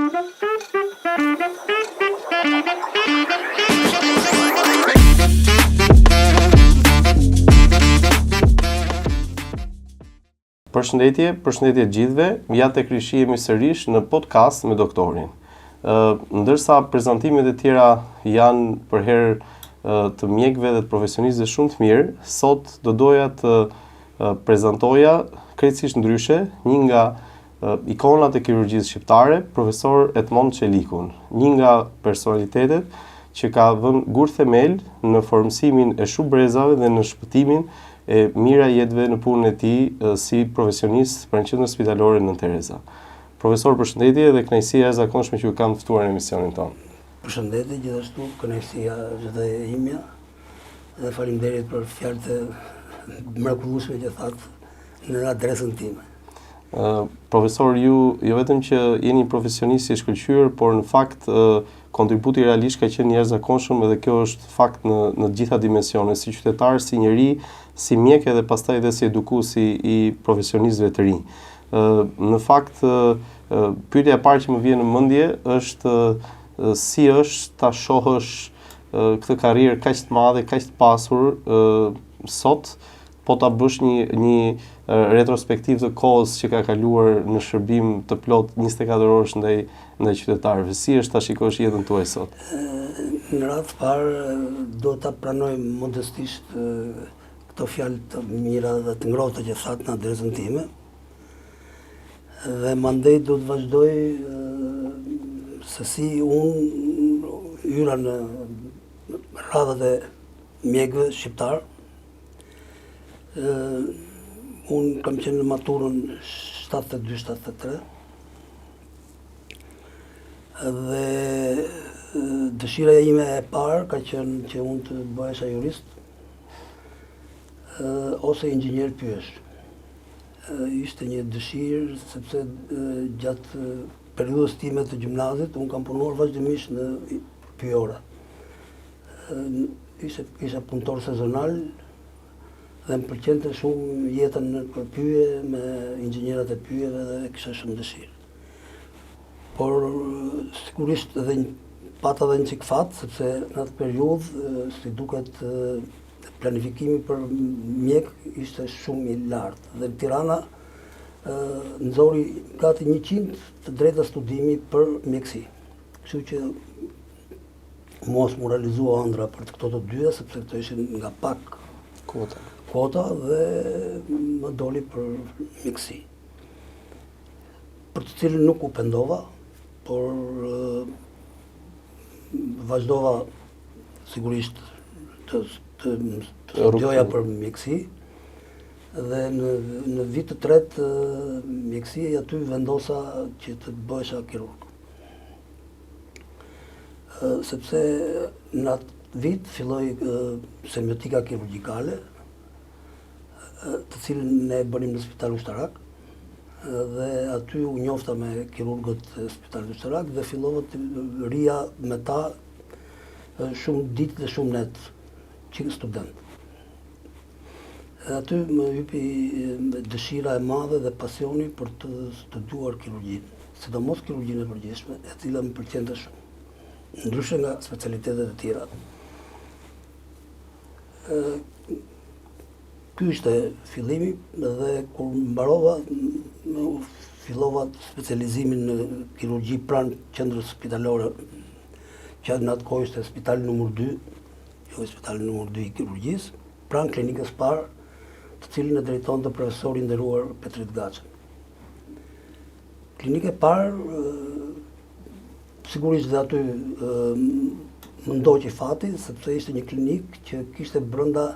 Përshëndetje gjithëve, ja tek rishihemi sërish në podcast me doktorin. Ndërsa prezantimet e tjera janë për herë të mjekëve dhe të profesionistëve shumë të mirë, sot do doja të prezantoja krejtësisht ndryshe një nga ikonat e kirurgjisë shqiptare, profesor Edmond Çelikun, një nga personalitetet që ka vënë gur themel në formësimin e shumë brezave dhe në shpëtimin e mira jetëve në punën e tij si profesionist për qendrën spitalore Nën Tereza. Profesor, përshëndetje dhe kënaqësia e jashtëzakonshme që ju kam ftuar në emisionin tonë. Përshëndetje, gjithashtu kënaqësia është dhe imja dhe faleminderit për fjalët e mrekullueshme që thatë në adresën time. Profesor, ju jo vetëm që jeni profesionist i shkëlqyer, por në fakt kontributi realisht ka qenë i jashtëzakonshëm dhe kjo është fakt në të gjitha dimensionet, si qytetar, si njeri, si mjek edhe pastaj edhe si edukues i profesionistëve të rinj. Në fakt, pyetja e parë që më vjen në mendje është si është ta shohësh këtë karrierë kaq të madhe, kaq të pasur sot, po ta bësh një retrospektiv të kohës që ka kaluar në shërbim të plot 24 orësh ndaj qytetarëve. Si është ta shikosh jetën tuaj sot? Në radhë të parë do ta pranoj modestisht këto fjalë të mira dhe të ngrohta që thatë në adresën time. Dhe mandej do të vazhdoj se si unë hyra në radhët e mjekëve shqiptar. Unë kam qenë në maturën 72-73 dhe dëshira ime e parë ka qenë që unë të bëhesha jurist ose inxhinier pyesh. Ishte një dëshirë sepse gjatë periudhës time të gjimnazit unë kam punuar vazhdimisht në pyjora. Isha punëtor sezonal dhe më pëlqente shumë jetën në pyje me inxhinierat e pyjeve dhe kisha shumë dëshirë. Por sigurisht edhe pata dhe një çik fat, sepse në atë periudhë si duket planifikimi për mjek ishte shumë i lartë dhe në Tirana nxori gati 100 të drejta studimi për mjekësi. Kështu që mos mu realizua ëndra për këto të dyja, sepse këto ishin nga pak kvota dhe më doli për mjekësi. Për të cilën nuk u pendova, por vazhdova sigurisht të studioja për mjekësi dhe në vit të tretë mjekësie aty vendosa që të bëhesha kirurg. Sepse në atë vit filloi semiotika kirurgjikale, të cilën ne bënim në Spitali Ushtarak dhe aty u njofta me kirurgët e Spitalit Ushtarak dhe fillova të rija me ta shumë ditë dhe shumë net, qikë student. Aty më hypi dëshira e madhe dhe pasioni për të studiuar kirurgjinë, sidomos kirurgjinë e përgjithshme, e cila më pëlqente shumë, ndryshe nga specialitetet e tjera. Ky ishte fillimi dhe kur mbarova, fillova specializimin në kirurgji pranë qendrës spitalore, që në atë kohë ishte spitali numër 2, jo spitali numër 2 i kirurgjisë, pranë klinikës parë, të cilën e drejtonte profesori i nderuar Petrit Gaçën. Klinikë e parë, sigurisht dhe aty më ndoqi fati, sepse ishte një klinikë që kishte brenda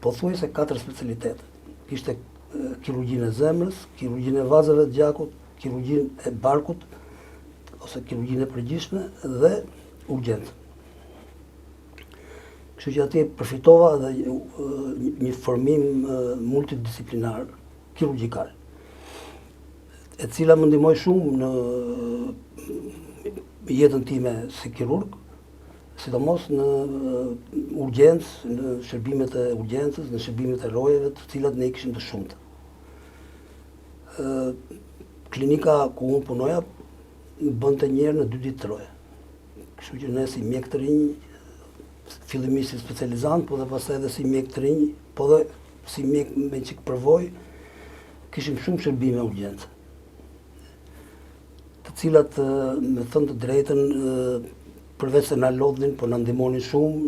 pothuajse 4 specialitete. Kishte kirurgjinë e zemrës, kirurgjinë e vazave të gjakut, kirurgjinë e barkut, ose kirurgjinë e përgjithshme dhe urgjencë. Kështu që atje përfitova dhe një formim multidisiplinar, kirurgjikal, e cila më ndihmoi shumë në jetën time si kirurg, sidomos në urgjencë, në shërbimet e urgjencës, në shërbimet e rojeve, të cilat ne i kishim të shumta. Klinika ku unë punoja bënte njerë në 2 ditë troje. Kështu që ne si mjek të rinj, fillimisht si specializant, po dhe pastaj edhe si mjek të rinj, po dhe si mjek me çik përvojë, kishim shumë shërbime urgjencë, të cilat, me thënë të drejtën, përveç se na lodhin, po na ndihmonin shumë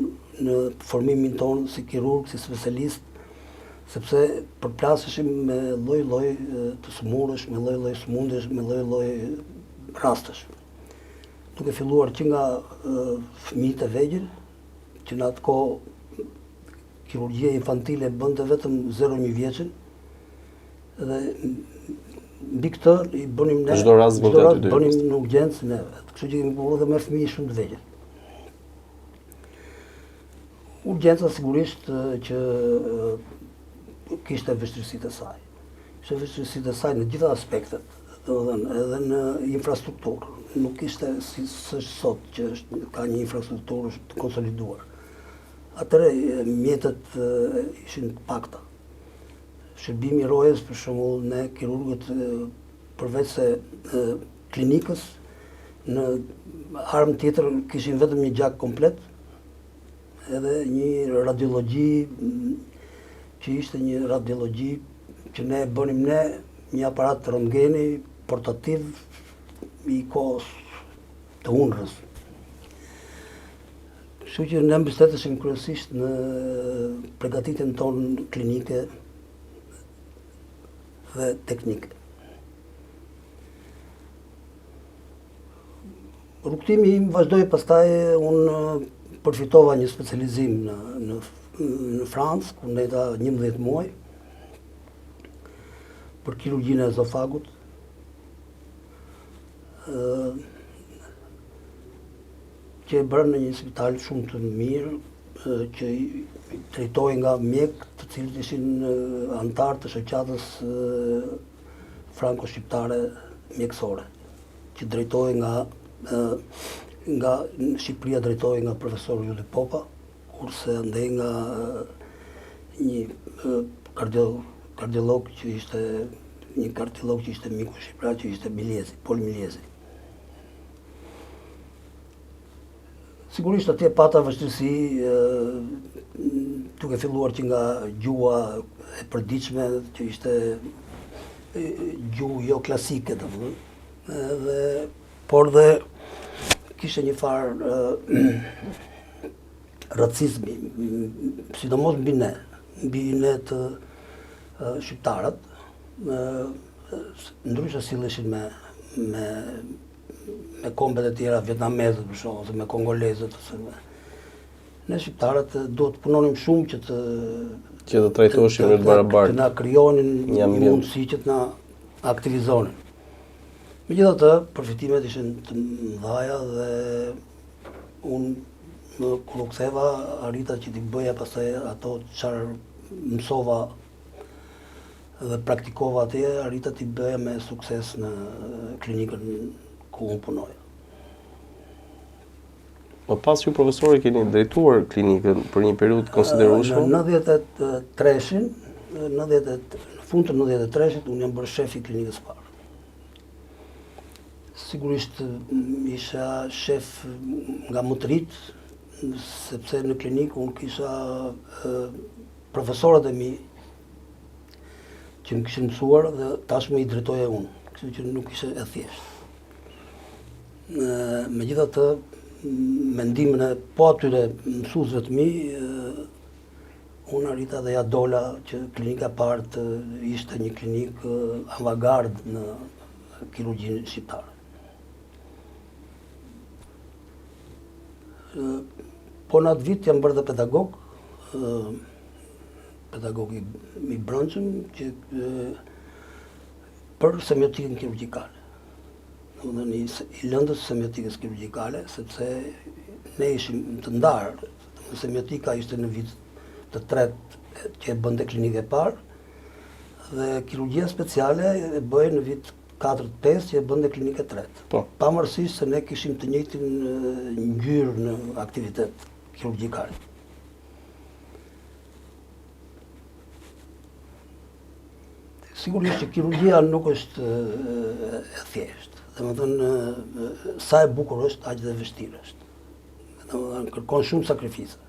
në formimin tonë si kirurg, si specialist, sepse përplaseshim me lloj-lloj të smurësh, me lloj-lloj smundjesh, me lloj-lloj rastesh. Duke filluar që nga fëmijët e vegjël, që në atë kohë kirurgjia infantile bënte vetëm 0-1 vjeçën, dhe mbi këtë i bënim ne, çdo rast bënim në urgjencë neve. Kështu që kemi përvojë dhe me fëmijë shumë të vegjël. Urgjenca sigurisht që kishte vështirësitë e saj. Kishte vështirësitë e saj në gjitha aspektet, domethënë edhe në infrastrukturë. Nuk ishte si s'është sot që ka një infrastrukturë të konsoliduar. Atëherë mjetet ishin të pakta. Shërbimi i rojes, për shembull, ne kirurgët, përveç se klinikës, në armë tjetër kishin vetëm një gjak komplet, edhe një radiologji, që ishte një radiologji që ne bënim ne, një aparat röntgeni portativ i kohës të UNRWA-s. Kështu që ne mbështeteshim kryesisht në përgatitjen tonë klinike dhe teknike. Rrugtimi im vazhdoi pastaj, unë përfitova një specializim në Francë, ku ndeta 11 muaj, për kirurgjinë e ezofagut. Që e bërë në një spital shumë të mirë, që i drejtoi nga mjek të cilët ishin antar të shoqatës franko-shqiptare mjekësore, që drejtoi nga Shqipëria drejtoi nga profesor Julli Popa, kurse ndej nga një kardiolog që ishte miku shqiptar, që ishte Miljezi, Pol Miljezi. Sigurisht atje pata vështirësi, duke filluar që nga gjuha e përditshme, që ishte gjuhë jo klasike, por dhe kishte një farë racizmi, sidomos mbi ne të shqiptarët, ndryshe silleshin me kombet e tjera, vietnamezët për shembull, ose me kongolezët, ose ne shqiptarët duhet të punonim shumë që të trajtoheshim në të barabartë, të na krijonin një mundësi që të na aktivizonin. Megjithatë, përfitimet ishin të mëdha dhe unë kur u ktheva arrita që t'i bëja pastaj ato çfarë mësova dhe praktikova atje, arrita t'i bëja me sukses në klinikën ku unë punoja. Më pas që profesori keni drejtuar klinikën për një periudhë konsiderueshme? Në 93-shin, në fund të 93-shit, unë jam bërë shef i klinikës parë. Sigurisht isha shef nga më të rit, sepse në klinikë unë kisha profesorët e mi që më kishin mësuar dhe tashmë i drejtoja unë, kështu që nuk ishte e thjeshtë. Megjithatë, mendimin e po atyre mësuesve të mi, unë arrita dhe ja dola që klinika e parë ishte një klinikë avangard në kirurgjinë shqiptare. Po në atë vit jam bërë dhe pedagog i brendshëm për semiotikën kirurgjikale. I lëndës semiotikës kirurgjikale, sepse ne ishim të ndarë. Semiotika ishte në vit të tretë që e bënte klinikë e parë, dhe kirurgjia speciale e bëhej në vit 4-5 që e bënte klinikë e tretë. Pavarësisht se ne kishim të njëjtin ngjyrë në aktivitet kirurgjikal. Sigurisht që kirurgjia nuk është e thjeshtë. Domethënë sa e bukur është, aq dhe vështirë është. Domethënë kërkon shumë sakrifica.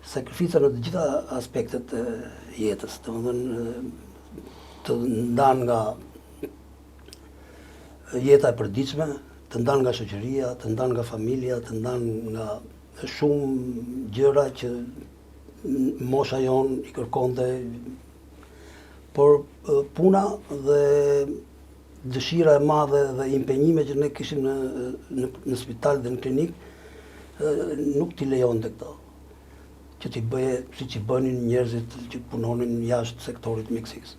Sakrifica në të gjitha aspektet e jetës, domethënë të ndan nga jeta e përditshme, të ndan nga shoqëria, të ndan nga familja, të ndan nga shumë gjëra që mosha jon i kërkonte, por puna dhe dëshira e madhe dhe impenjime që ne kishim në spital dhe në klinik nuk t'i lejonte këto. Që t'i bëje siç i bënin njerëzit që punonin jashtë sektorit mjekësisë.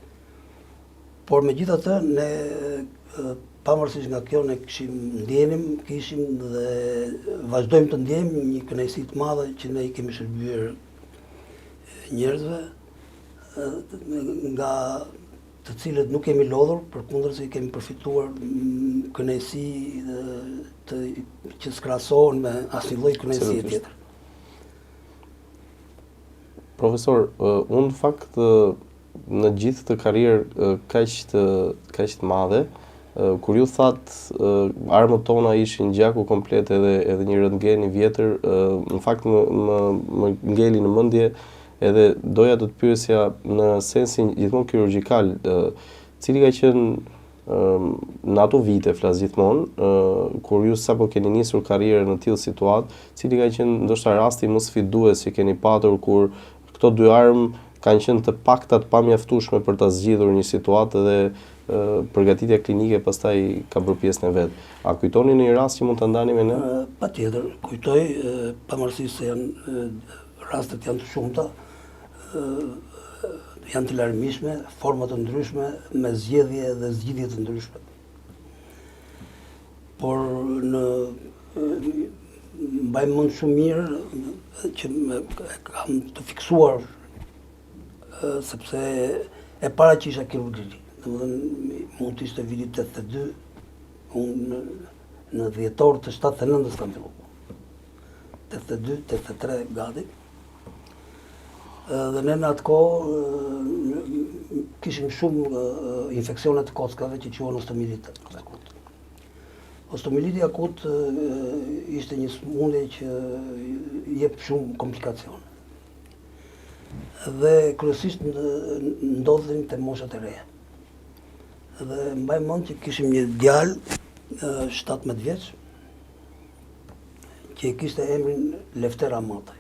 Por megjithatë ne pavarësisht nga kjo ne kishim dhe vazhdojmë të ndjejmë një kënaqësi të madhe që ne i kemi shërbyer njerëzve nga të cilët nuk kemi lodhur, përkundërse i kemi përfituar kënaqësi që s'krahasohen me asnjë lloj kënaqësie tjetër. Profesor, unë në fakt në gjithë të karrierë kaq të madhe, kur ju thatë armët tona ishin gjaku komplet edhe një röntgen i vjetër, në fakt më ngeli në mendje edhe doja të të pyesja në sensin gjithmonë kirurgjikal, cili ka qenë në ato vite, flas gjithmonë, kur ju sapo keni nisur karrierën në tillë situatë, cili ka qenë ndoshta rasti më sfidues që keni patur kur këto dy armë kanë qenë të paktat pa mjaftueshme për ta zgjidhur një situatë dhe përgatitja klinike pastaj ka bërë pjesën e vet. A kujtoni në një rast që mund ta ndani me ne? Patjetër, kujtoj, pavarësisht se rastet janë të shumta, janë të larmishme, forma të ndryshme, me zgjedhje dhe zgjidhje të ndryshme. Por mbaj mend shumë mirë që kam të fiksuar sepse e para që isha kirurgji. Domethënë mund të ishte viti 82, unë në dhjetor të 79-s kam filluar. 82, 83 gati. Dhe ne në atë kohë kishim shumë infeksione të kockave që quhen osteomilit akut. Osteomiliti akut ishte një sëmundje që jep shumë komplikacione. Dhe kryesisht ndodhin te moshat e reja. Dhe mbaj mend që kishim një djalë 17 vjeç që i kishte emrin Lefter Amataj.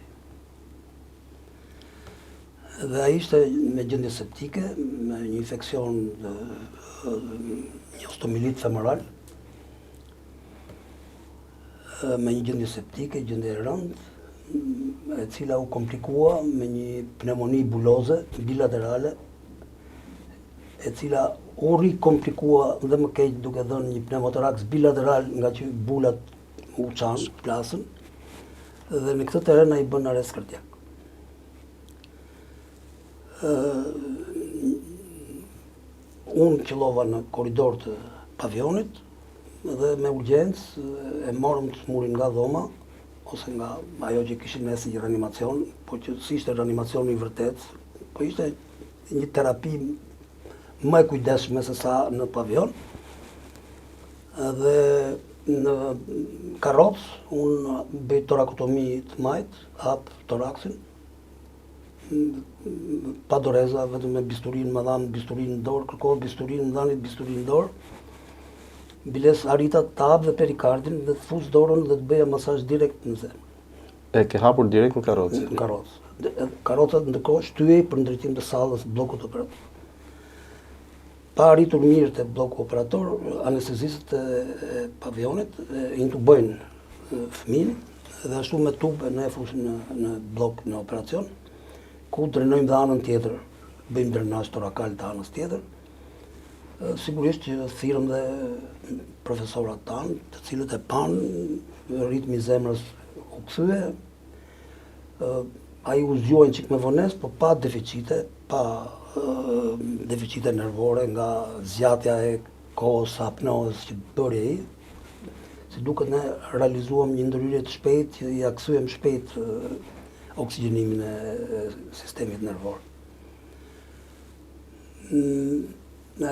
Dhe ai ishte me gjendje septike, me një infeksion, një osteomilit femoral, me një gjendje septike, gjendje e rëndë, e cila u komplikua me një pneumoni buloze bilaterale, e cila u rikomplikua dhe më keq duke dhënë një pneumotoraks bilateral nga që bulat u çan plasën, dhe në këtë teren ai bën arrest kardiak. Unë qëllova në korridor të pavionit dhe me urgjencë e morëm të smurin nga dhoma ose nga ajo që kishin mes një reanimacion, po që si ishte reanimacion i vërtet, po ishte një terapi më e kujdesshme se sa në pavion. Dhe në karrocë unë bëj torakotomi të majt, hap toraksin, pa doreza, vetëm me bisturinë më dhanë bisturinë në dorë, kërkova bisturinë, më dhani bisturinë në dorë. Biles arrita të hap dhe perikardin dhe të fus dorën dhe të bëja masazh direkt në zemër. E ke hapur direkt në karrocë? Në karrocë. Karroca ndërkohë shtyhej për ndërtim të sallës bllokut operator. Pa arritur mirë te bloku operator, anestezistët e pavionit intubojnë fëmin dhe ashtu me tubë ne e fusim në blok në operacion, ku drenojmë dhe anën tjetër, bëjmë drenazh torakal të anës tjetër. Sigurisht që thirrëm dhe profesorat tanë, të cilët e panë ritmi i zemrës u kthye. Ai u zgjuan çik me vonesë, por pa deficite, deficite nervore nga zgjatja e kohës së apnoz që bëri ai. Si duket ne realizuam një ndërhyrje të shpejtë që ja kthyem shpejt oksigjenimin e sistemit nervor.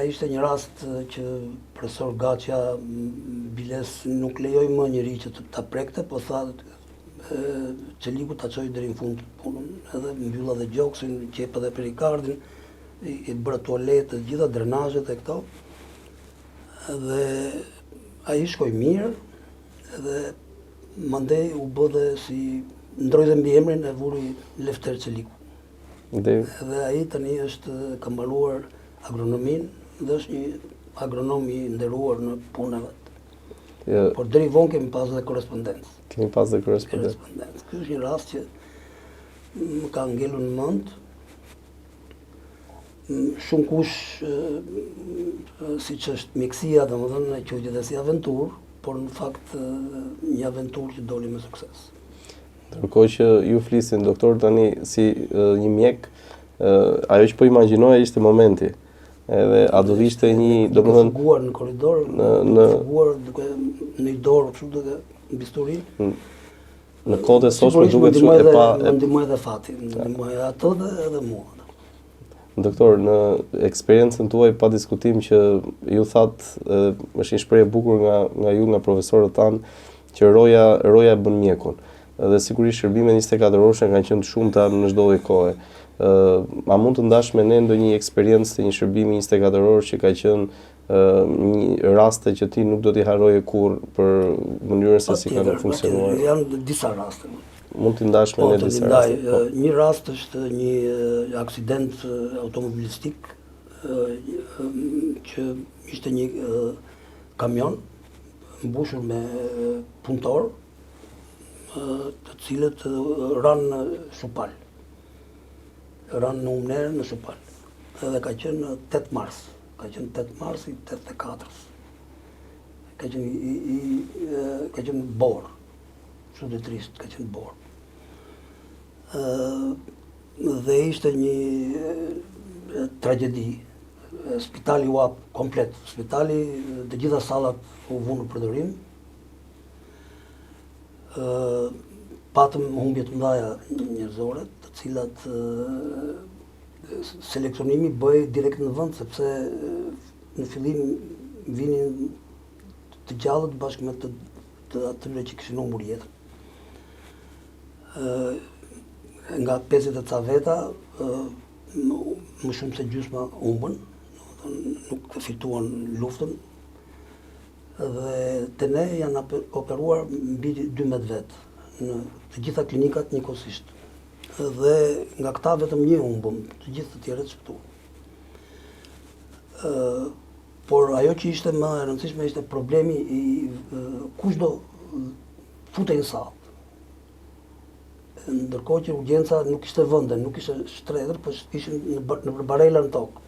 ishte një rast që profesor Gaçja biles nuk lejoj më njëri që ta prekte, po tha Çeliku ta çoj deri në fund punën, edhe mbylla dhe gjoksin, qepa dhe perikardin, i bëra tualetë, gjitha drenazhet e këto. Dhe ai shkoi mirë, edhe mandej u bë dhe si ndroi dhe mbi emrin e vuri Lefter Çeliku. Edhe ai tani ka mbaruar agronomin dhe është një agronom i nderuar në punën e vet. Por deri vonë kemi pas dhe korrespondencë. Kemi pas dhe korrespondencë. Ky është një rast që më ka ngelur në mend. Shumë kush, siç është mjekësia, domethënë e quajë dhe si aventurë, por në fakt një aventurë që doli me sukses. Ndërkohë që ju flisin, doktor, tani si një mjek, ajo që po imagjinoja ishte momenti. Edhe a do vishte një, domethënë, fuguar në korridor, fuguar duke në dorë, kështu duke bisturi. Në kohët e sotshme duket shumë e pa. Më ndihmoi edhe fati, më ndihmoi ato dhe edhe mua. Doktor, në eksperiencën tuaj pa diskutim që ju thatë, është një shprehje e bukur nga ju, nga profesorët tanë, që roja bën mjekun. Dhe sigurisht shërbimet 24 orëshe kanë qenë të shumta në çdo lloj kohe. A mund të ndash me ne ndonjë eksperiencë të një shërbimi 24 orë që ka qenë një raste që ti nuk do t'i harroje kurrë për mënyrën se si kanë funksionuar? Janë disa raste. Mund t'i ndash me ne disa raste? Një rast është një aksident automobilistik që ishte një kamion mbushur me punëtor, të cilët ranë Shupal. Ranë në Umner në Shupal. Edhe ka qenë 8 mars. Ka qenë 8 mars i 84-s. Ka qenë borë. Shumë të trist, ka qenë borë. Dhe ishte një tragedi. Spitali u hap komplet. Spitali, të gjitha sallat u vunë në përdorim. Patëm humbje të mëdha njerëzore, të cilat seleksionimi bëhej direkt në vend, sepse në fillim vinin të gjallët bashkë me të atyre që kishin humbur jetën. Nga 50 ca veta, më shumë se gjysma humbën, nuk fituan luftën, dhe të ne janë operuar mbi 12 vetë në të gjitha klinikat njëkohësisht. Dhe nga këta vetëm një humbëm, të gjithë të tjerët shpëtuan. Por ajo që ishte më e rëndësishme ishte problemi i kush do futej në sallë. Ndërkohë që urgjenca nuk ishte vende, nuk ishte shtredër, por ishin në barela në tokë.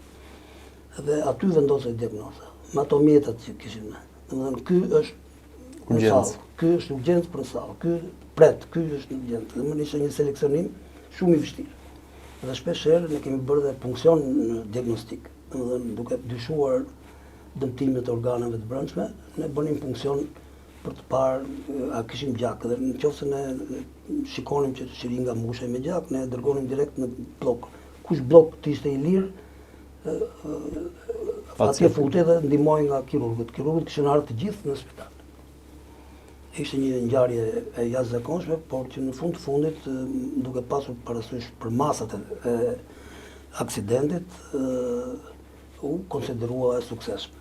Dhe aty vendosej diagnoza, me ato mjetet që kishin ne. Domethënë ky është urgjencë, ky është urgjencë për sallë, ky pret, ky është urgjencë. Domethënë ishte një seleksionim shumë i vështirë. Dhe shpeshherë ne kemi bërë dhe punksion diagnostik. Domethënë duke dyshuar dëmtimet e organeve të brendshme, ne bënim punksion për të parë a kishim gjak. Dhe nëse ne shikonim që shiringa mbushej me gjak, ne dërgonim direkt në blok. Kush blok të ishte i lirë, atje futej dhe ndihmoi nga kirurgët. Kirurgët kishin ardhur të gjithë në spital. Ishte një ngjarje e jashtëzakonshme, por që në fund të fundit, duke pasur parasysh për masat e aksidentit, u konsiderua e suksesshme.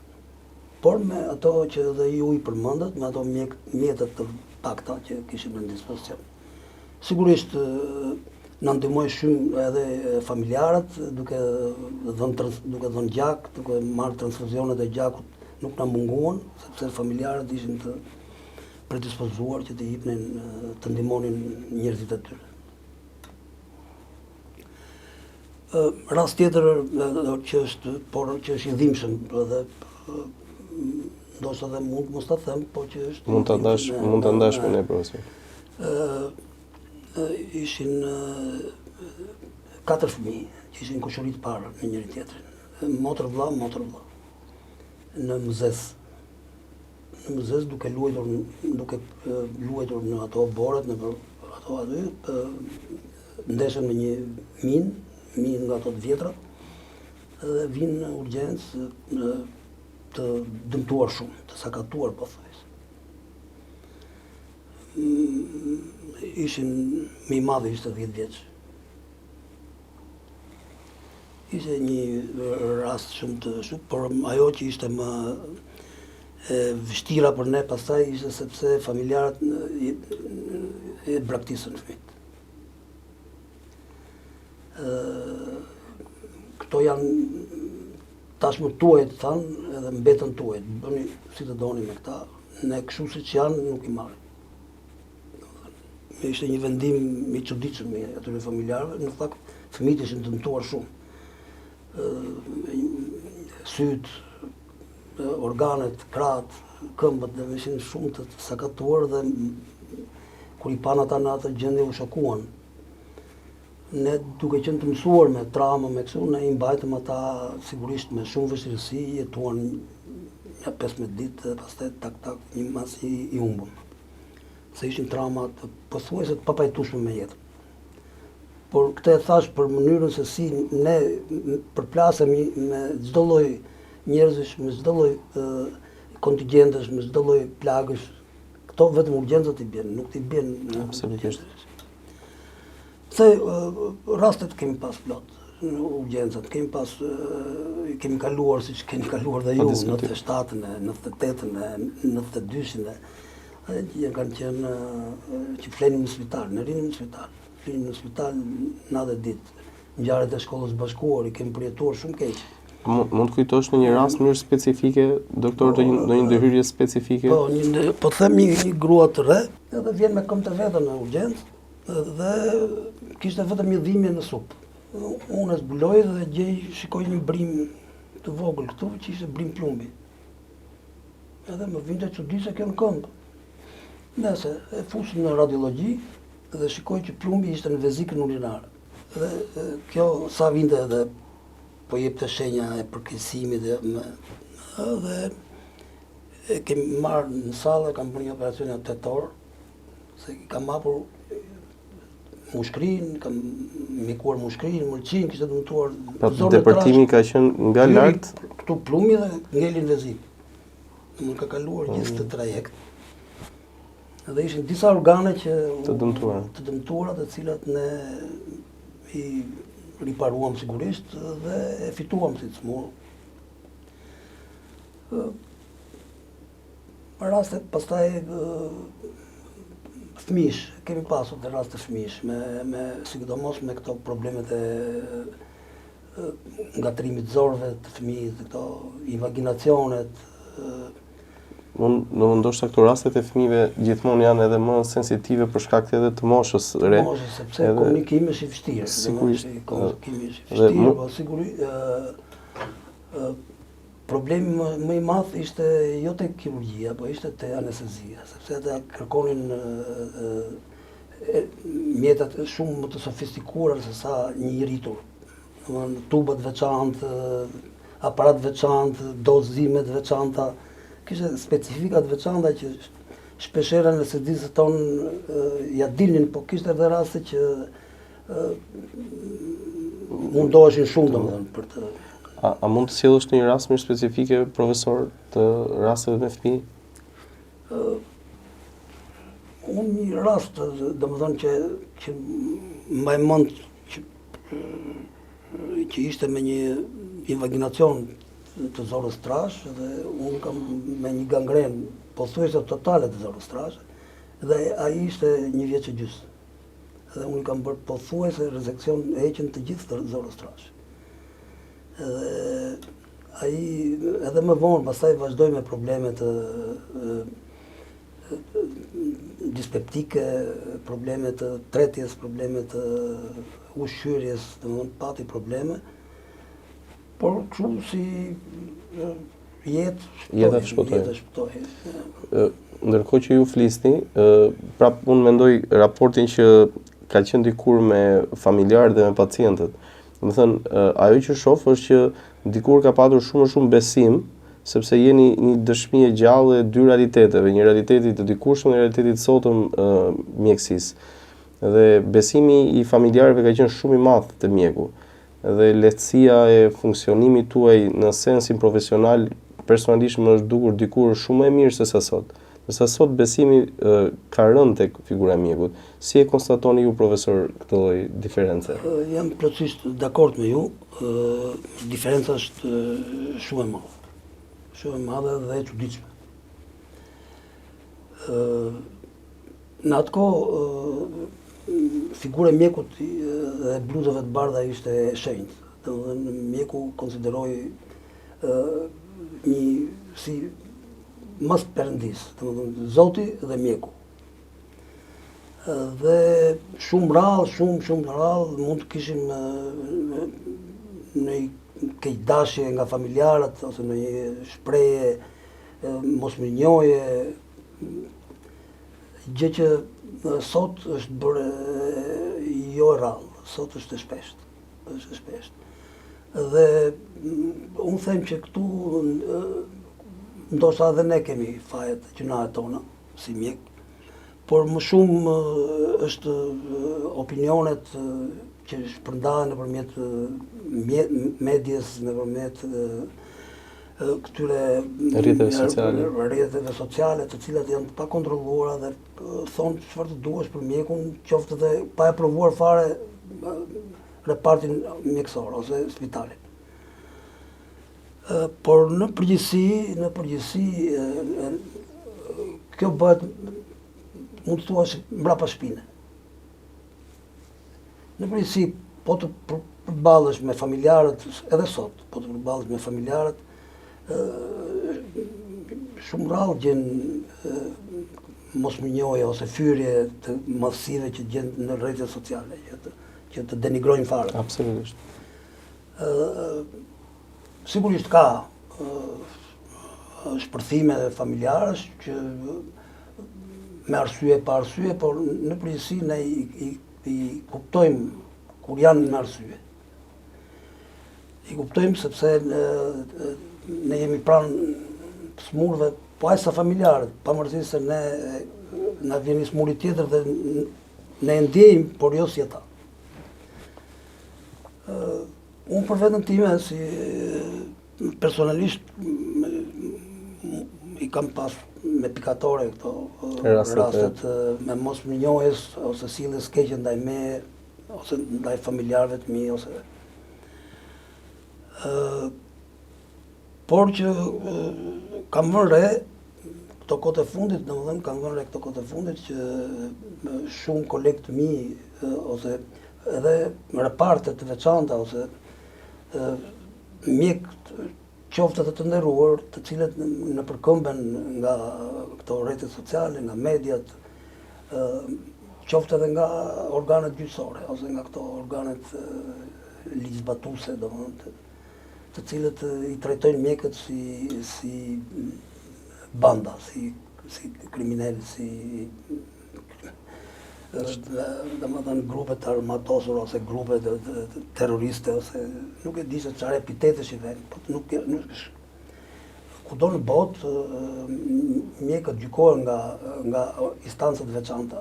Por me ato që edhe ju i përmendët, me ato mjetet të pakta që kishim në dispozicion. Sigurisht na ndihmoi shumë edhe familjarët, duke dhënë gjak, duke marrë transfuzionet e gjakut, nuk na munguan, sepse familjarët ishin të predispozuar që të jepnin, të ndihmonin njerëzit e tyre. Rast tjetër që është i dhimbshëm, edhe ndoshta edhe mund mos ta them, po që është mund ta ndash me ne, profesor. Ishin 4 fëmijë që ishin kushëri të parë me njëri tjetrin. Motër vlla. Në mëzes duke luajtur në ato boret, në ato aty, ndeshën me një minë nga ato të vjetra, dhe vinë në urgjencë të dëmtuar shumë, të sakatuar pothuajse. Ishin më i madhi ishte 10 vjeç. Ishte një rast shumë, por ajo që ishte më e vështira për ne pastaj ishte sepse familjarët e braktisën fëmijët. Këto janë tashmë tuajt thanë edhe mbetën tuajt, bëni si të doni me këta, ne kështu siç janë nuk i marrim. Ishte një vendim i çuditshëm i atyre familjarëve, në fakt fëmijët ishin dëmtuar shumë. Syt, organet, krahët, këmbët dhe ishin shumë të sakatuar dhe kur i pan ata në atë gjendje u shokuan. Ne duke qenë të mësuar me trauma, me kështu, ne i mbajtëm ata sigurisht me shumë vështirësi, jetuan ja 15 ditë dhe pastaj tak një mas i humbëm. Se ishin trauma të pothuajse të papajtueshme me jetën. Por këtë e thash për mënyrën se si ne përplasemi me çdo lloj njerëzish, me çdo lloj kontingjentesh, me çdo lloj plagësh. Këto vetëm urgjencat i bjen, nuk i bjen. Absolutisht. Se rastet kemi pas plot në urgjencat, kemi kaluar siç keni kaluar dhe ju, 97-ën, 98-ën, 92-shin, që kanë qenë që flenim në spital, ne rinim në spital. Flinim në spital natë e ditë. Ngjarjet e shkollës bashkuar i kemi përjetuar shumë keq. Mund të kujtosh në një rast në mënyrë specifike, doktor, në një ndërhyrje specifike? Po them një grua të re, edhe vjen me këmbë të veta në urgjencë dhe kishte vetëm një dhimbje në supë. Unë e zbuloj dhe shikoj një brim të vogël këtu që ishte brim plumbi. Edhe më vinte çudi se kjo në këmbë. Nëse e fusëm në radiologji dhe shikoj që plumbi ishte në vezikën urinare. Dhe kjo sa vinte edhe po jepte shenja e përkeqësimit dhe e kemi marrë në sallë, kam bërë një operacion tetor, se kam hapur mushkrin, kam mikuar mushkrin, mëlçin, kishte dëmtuar zonën e trashë. Depërtimi ka qenë nga lart? Këtu plumbi dhe ngeli në vezik. Më ka kaluar gjithë këtë trajekt. Dhe ishin disa organe që të dëmtuara, të cilat ne i riparuam sigurisht dhe e fituam si çmur. Rastet pastaj fëmijësh, kemi pasur të raste fëmijësh sidomos me këto problemet e ngatrimit zorëve të fëmijës, këto invaginacionet. Ndoshta këto rastet e fëmijëve gjithmonë janë edhe më sensitive për shkak edhe të moshës re. Moshës, sepse komunikimi është i vështirë. Sigurisht. Komunikimi është i vështirë, po sigurisht problemi më i madh ishte jo tek kirurgjia, po ishte te anestezia, sepse ata kërkonin mjetet shumë më të sofistikuara se sa një i rritur. Domethënë tubat veçantë, aparat veçantë, dozimet veçanta. Kishte specifikat veçanta që shpeshherë anestezistët tonë ja dilnin, po kishte edhe raste që mundoheshin shumë domethënë për të. A mund të sjellësh një rast më specifike, profesor, të rasteve me fëmijë? Unë një rast, domethënë që mbaj mend që ishte me një invaginacion të zorës trash dhe unë kam me një gangren pothuajse totale të zorës trash dhe ai ishte 1 vjeç e gjys. Dhe unë kam bërë pothuajse rezeksion heqjen të gjithë të zorës trash. Dhe ai edhe më vonë pastaj vazhdoi me probleme të dispeptike, probleme të tretjes, probleme të ushqyerjes, domethënë pati probleme. Por kështu si jetë shpëtoi. Ndërkohë që ju flisni, prap unë mendoj raportin që ka qenë dikur me familjarët dhe me pacientët. Domethënë, ajo që shoh është që dikur ka patur shumë besim, sepse jeni një dëshmi e gjallë e dy realiteteve, një realiteti të dikurshëm dhe një realiteti të sotëm mjekësisë. Dhe besimi i familjarëve ka qenë shumë i madh te mjeku. dhe lehtësia e funksionimit tuaj në sensin profesional personalisht më është dukur dikur shumë e mirë se sa sot. Sa sot besimi ka rënë tek figura e mjekut. Si e konstatoni ju, profesor, këtë lloj diference? Jam plotësisht dakord me ju. Diferenca është shumë e madhe. Shumë e madhe dhe e çuditshme. Në atë kohë, figura e mjekut dhe bluzave të bardha ishte e shenjtë. Domethënë mjeku konsideroi një si mas perëndis, domethënë Zoti dhe mjeku. Dhe shumë rrallë mund të kishim në keqdashje nga familjarët ose në një shprehje mosmirnjohje, gjë që sot është bërë jo e rrallë, sot është e shpeshtë. Dhe unë them që këtu ndoshta edhe ne kemi fajet e gjunat tona si mjek, por më shumë është opinionet që shpërndahen nëpërmjet medias, nëpërmjet këtyre rrjeteve sociale, të cilat janë pa kontrolluara dhe thonë çfarë të duash për mjekun, qoftë edhe pa e provuar fare repartin mjekësor ose spitalin. Por në përgjithësi kjo bëhet, mund të thuash, mbrapa shpine. Në përgjithësi, po të përballesh me familjarët, edhe sot, po të përballesh me familjarët, shumë rrallë gjen mosmirnjohje ose fyrje të masive që gjen në rrjetet sociale, që të denigrojnë fare. Absolutisht. Sigurisht ka shpërthime familjarësh që me arsye pa arsye, por në përgjithësi ne i kuptojmë kur janë me arsye. I kuptojmë sepse ne jemi pranë smurëve, po aq sa familjarët, pavarësisht se na vjen një smuri tjetër dhe ne e ndjejmë, por jo si ata. Unë për veten time, si personalisht, i kam pas me pikatore këto rastet me mosmirnjohjes ose sjelljes keqe ndaj meje ose ndaj familjarëve të mi ose por që kam vënë re këto kohët e fundit, domethënë kam vënë re këto kohët e fundit që shumë kolegë të mi ose edhe reparte të veçanta ose mjek qoftë të nderuar, të cilët në përkëmben nga këto rrjetet sociale, nga mediat, qoftë edhe nga organet gjyqësore ose nga këto organet ligjzbatuese, domethënë, të cilët i trajtojnë mjekët si banda, si kriminalë, domethënë grupe të armatosur ose grupe terroriste ose nuk e di se çfarë epitetesh i vënë, por nuk kudo në botë mjekët gjykohen nga instanca të veçanta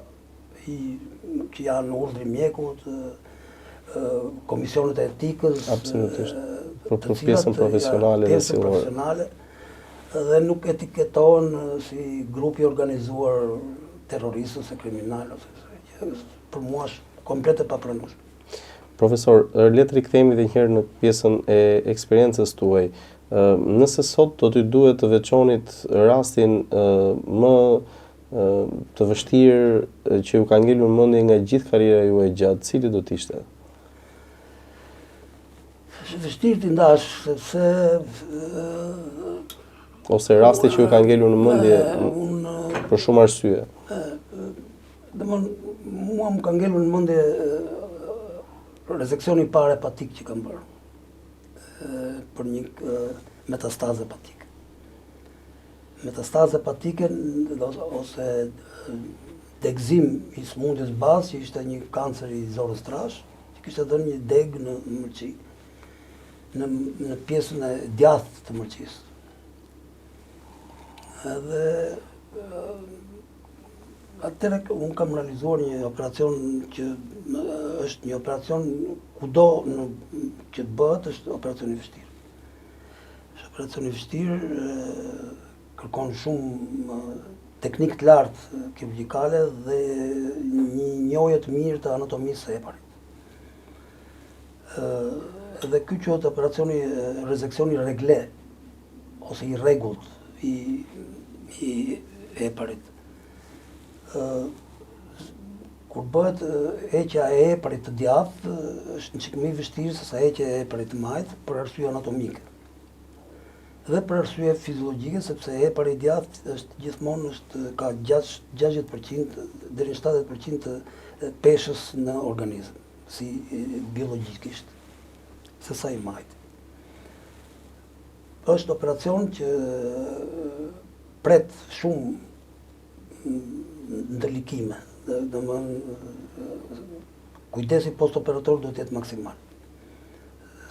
që janë urdhri i mjekut, komisionet e etikës, për pjesën profesionale dhe profesionale, dhe nuk etiketohen si grupi organizuar terrorist ose kriminal ose për mua është komplet e papranueshme. Profesor, le të rikthehemi edhe një herë në pjesën e eksperiencës tuaj. Nëse sot do t'ju duhet të veçonit rastin më të vështirë që ju ka ngelur mendje nga gjithë karriera juaj gjatë, cili do të ishte? Është vështirë t'i ndash, sepse ose rasti që ju ka ngelur në mendje për shumë arsye. Mua më ka ngelur në mendje rezekcioni i parë hepatik që kam bërë për një metastaze hepatike. Metastaze hepatike ose degëzim i sëmundjes bazë, që ishte një kancer i zorës trash, që kishte dhënë një deg në mërqi, në pjesën e djathtë të mërqisë. Edhe Atëherë unë kam realizuar një operacion që është një operacion kudo që të bëhet është operacion i vështirë. Është operacion i vështirë, kërkon shumë teknikë të lartë kirurgjikale dhe një njohje të mirë të anatomisë së heparit. Dhe ky quhet operacioni rezeksioni regle ose i rregullt i heparit. Kur bëhet heqja e heparit të djathtë, është një çik më i vështirë se sa heqja e heparit të majt për arsye anatomike. Dhe për arsye fiziologjike, sepse hepari i djathtë është gjithmonë ka 60% deri në 70% të peshës në organizëm, si biologjikisht, se sa i majt. Është operacion që pret shumë ndërlikime, kujdesi post-operator duhet të jetë maksimal,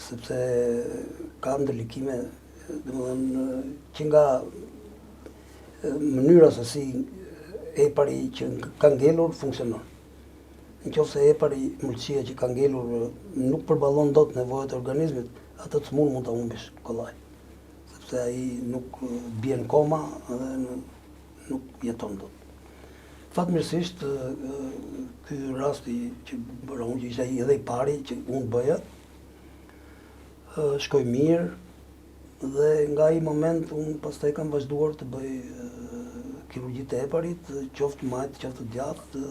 sepse ka ndërlikime, që nga mënyra se si hepari që ka ngelur funksionon. Nëse hepari mëlçia që ka ngelur nuk përballon dot nevojat e organizmit, atë çmund mund ta humbish kollaj, sepse ai nuk bie në koma dhe nuk jeton dot. Fatmirësisht, ky rasti që bëra unë, që ishte edhe i pari që unë bëja, shkoi mirë dhe nga ai moment unë pastaj kam vazhduar të bëj kirurgji të heparit, qoftë majt, qoftë djathtë,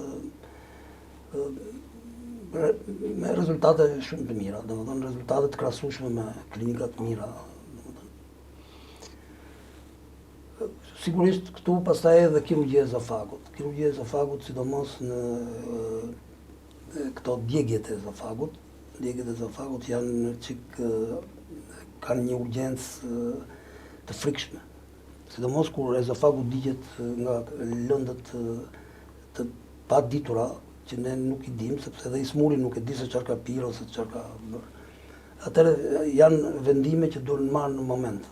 me rezultate shumë të mira, domethënë rezultate të krahasueshme me klinika të mira. Sigurisht këtu pastaj edhe kirurgjia e ezofagut. Kirurgjia e ezofagut, sidomos në këto djegjet e ezofagut. Djegjet e ezofagut janë kanë një urgjencë të frikshme. Sidomos kur ezofagu digjet nga lëndët të paditura, që ne nuk i dim, sepse edhe i smuri nuk e di se çfarë ka pirë ose çfarë ka bërë. Atëherë janë vendime që duhen marrë në moment.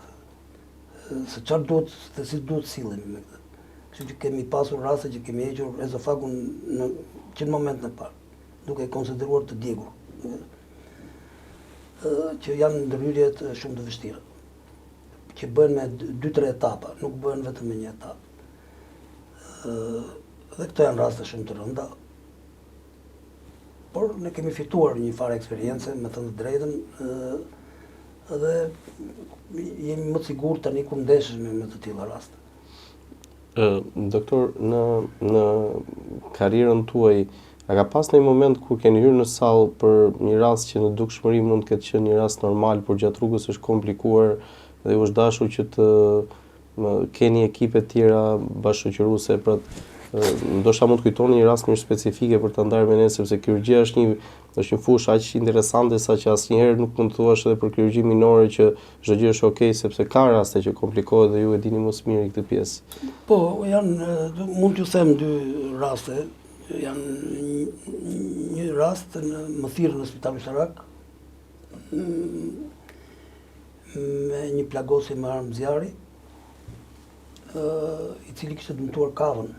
Se çfarë duhet, se si duhet sillemi me këtë. Kështu që kemi pasur raste që kemi hequr ezofagun që në moment në parë, duke konsideruar të djegur, që janë ndërhyrjet shumë të vështira, që bëhen me 2-3 etapa, nuk bëhen vetëm me një etapë. Dhe këto janë raste shumë të rënda, por ne kemi fituar një farë eksperiencë, me thënë të drejtën, dhe jemi më të sigurt tani kur ndeshesh me të tilla raste. Doktor, në karrierën tuaj, a ka pas një moment kur keni hyrë në sallë për një rast që në dukshmëri mund të ketë qenë një rast normal, por gjatë rrugës është komplikuar dhe ju është dashur që të keni ekipe të tjera bashkëqyruse për ndoshta mund të kujtoni një rast më specifike për ta ndarë me ne, sepse kirurgjia është një fushë aq interesante sa që asnjëherë nuk mund të thuash edhe për kirurgji minore që çdo gjë është okay, sepse ka raste që komplikohet dhe ju e dini më së miri këtë pjesë. Po, mund t'ju them 2 raste. Janë një rast më thirrën në Spitalin Sharak me një plagosje me armë zjarri, i cili kishte dëmtuar kavën.